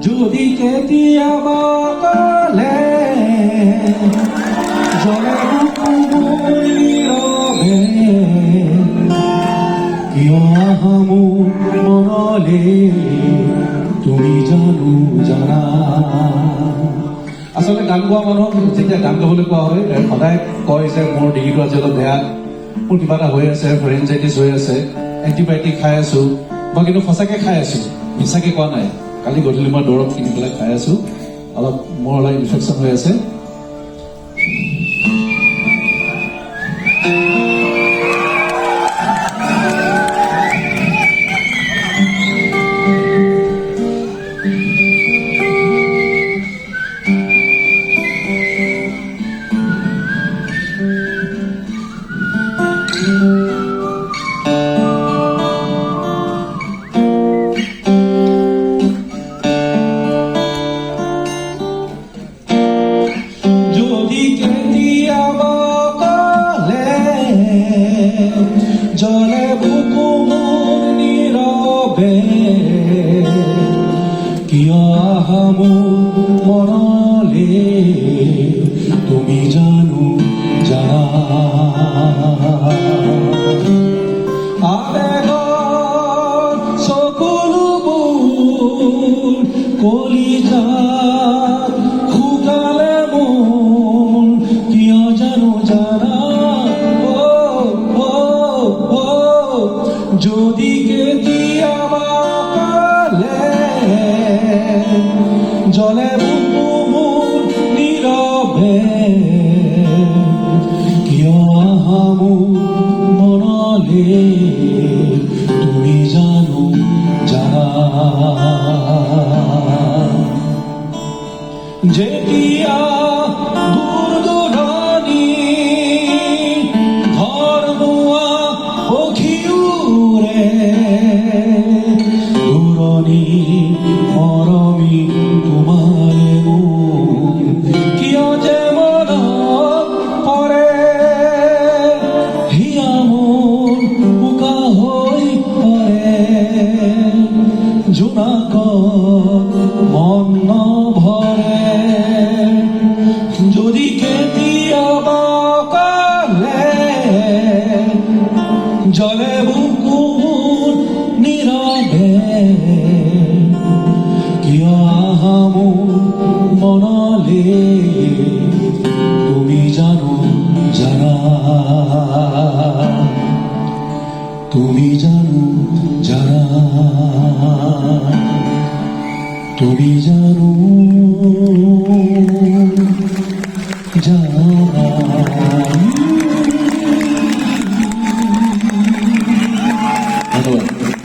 যদি কেতিয়াবা কালে জলে নীৰৱে কিয় আহা মোৰ মনলে তুমি জানো জানা। আচলতে গান গোৱা মানুহক যেতিয়া গান গাবলৈ কোৱা হয় সদায় কয় যে মোৰ ডিঙিটো আজি অলপ বেয়া, মোৰ কিবা এটা হৈ আছে, ফৰেঞ্জাইটিছ হৈ আছে, এণ্টিবায়'টিক খাই আছো। মই কিন্তু সঁচাকৈ খাই আছো, মিছাকৈ কোৱা নাই। কালি গধূলি মই দৰৱ কিনি পেলাই খাই আছো, অলপ মোৰ অলপ ইনফেকশ্যন হৈ আছে। জলে বুকু মোৰ নীৰৱে কিয় আহা মোৰ মনলে তুমি জানো জানা। আবেগৰ চকুলোবোৰ কলিজাত শুকালে মোৰ কিয় জানো জানা। যদি কেতিয়াবা কালে জলে বুকু মোৰ নীৰৱে কিয় আহা মোৰ মনলে তুমি জানো জানা। যেতিয়া দূৰ দূৰণি ধৰ্মোৱা পক্ষীউৰে দূৰণি মৰমি তোমাৰে মোৰ কিয় যে মনত পৰে। হিয়া মোৰ বোকা হৈ পৰে, জোনাকত মন নভৰে। যদি কেতিয়াবা কালে জলে বুকু মোৰ নীৰৱে কিয় আহা মোৰ মনলে তুমি জানো জানা। তুমি জানো জানা, তুমি জানো জানা।